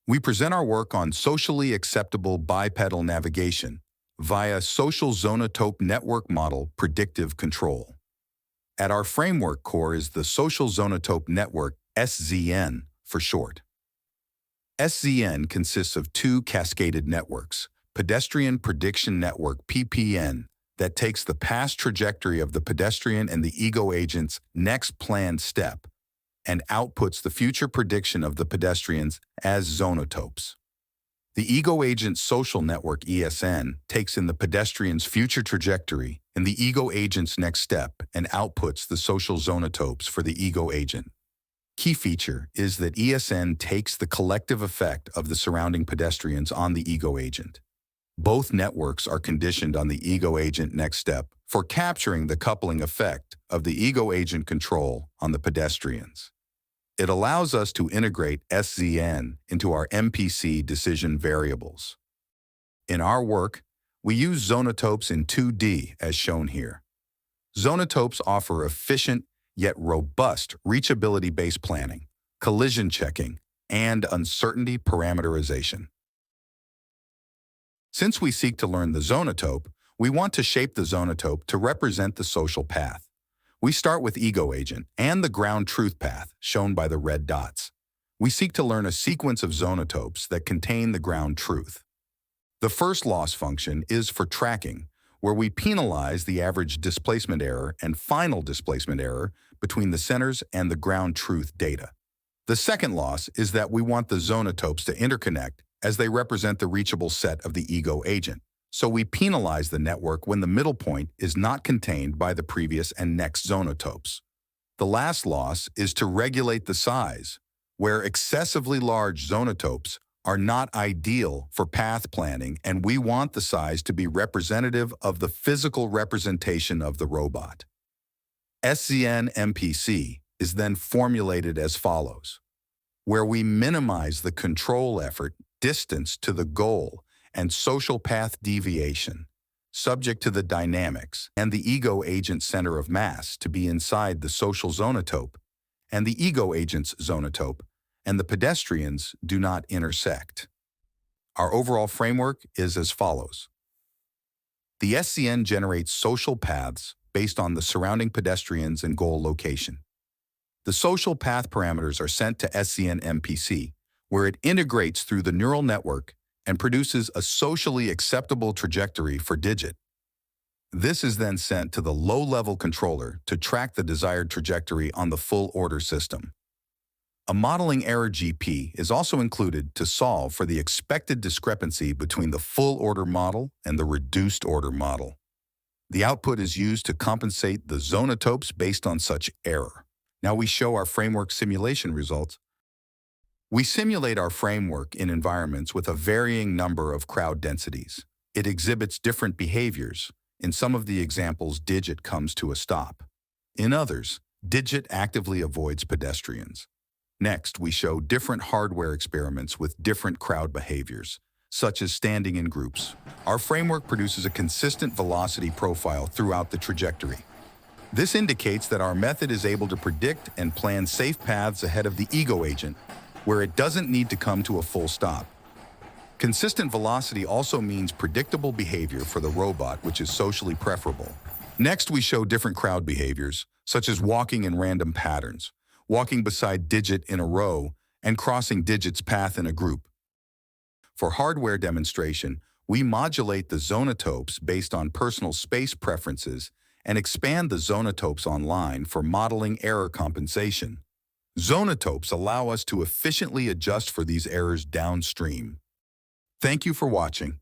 We present our work on socially acceptable bipedal navigation via social Zonotope network model predictive control. At our framework core is the social Zonotope network, SZN for short. SZN consists of two cascaded networks, Pedestrian Prediction Network, PPN, that takes the past trajectory of the pedestrian and the ego agent's next planned step, and outputs the future prediction of the pedestrians as zonotopes. The ego agent's social network, ESN, takes in the pedestrian's future trajectory and the ego agent's next step and outputs the social zonotopes for the ego agent. Key feature is that ESN takes the collective effect of the surrounding pedestrians on the ego agent. Both networks are conditioned on the ego agent next step for capturing the coupling effect of the ego agent control on the pedestrians. It allows us to integrate SZN into our MPC decision variables. In our work, we use zonotopes in 2D as shown here. Zonotopes offer efficient yet robust reachability-based planning, collision checking, and uncertainty parameterization. Since we seek to learn the zonotope, we want to shape the zonotope to represent the social path. We start with ego agent and the ground truth path, shown by the red dots. We seek to learn a sequence of zonotopes that contain the ground truth. The first loss function is for tracking, where we penalize the average displacement error and final displacement error between the centers and the ground truth data. The second loss is that we want the zonotopes to interconnect as they represent the reachable set of the ego agent. So we penalize the network when the middle point is not contained by the previous and next zonotopes. The last loss is to regulate the size, where excessively large zonotopes are not ideal for path planning, and we want the size to be representative of the physical representation of the robot. SZN MPC is then formulated as follows, where we minimize the control effort, distance to the goal, and social path deviation, subject to the dynamics and the ego agent center of mass to be inside the social zonotope, and the ego agent's zonotope, and the pedestrians do not intersect. Our overall framework is as follows. The SZN generates social paths based on the surrounding pedestrians and goal location. The social path parameters are sent to SZN MPC, where it integrates through the neural network and produces a socially acceptable trajectory for digit. This is then sent to the low-level controller to track the desired trajectory on the full order system. A modeling error GP is also included to solve for the expected discrepancy between the full order model and the reduced order model. The output is used to compensate the zonotopes based on such error. Now we show our framework simulation results. We simulate our framework in environments with a varying number of crowd densities. It exhibits different behaviors. In some of the examples, digit comes to a stop. In others, digit actively avoids pedestrians. Next, we show different hardware experiments with different crowd behaviors, such as standing in groups. Our framework produces a consistent velocity profile throughout the trajectory. This indicates that our method is able to predict and plan safe paths ahead of the ego agent, where it doesn't need to come to a full stop. Consistent velocity also means predictable behavior for the robot, which is socially preferable. Next, we show different crowd behaviors, such as walking in random patterns, walking beside digit in a row, and crossing digit's path in a group. For hardware demonstration, we modulate the zonotopes based on personal space preferences and expand the zonotopes online for modeling error compensation. Zonotopes allow us to efficiently adjust for these errors downstream. Thank you for watching.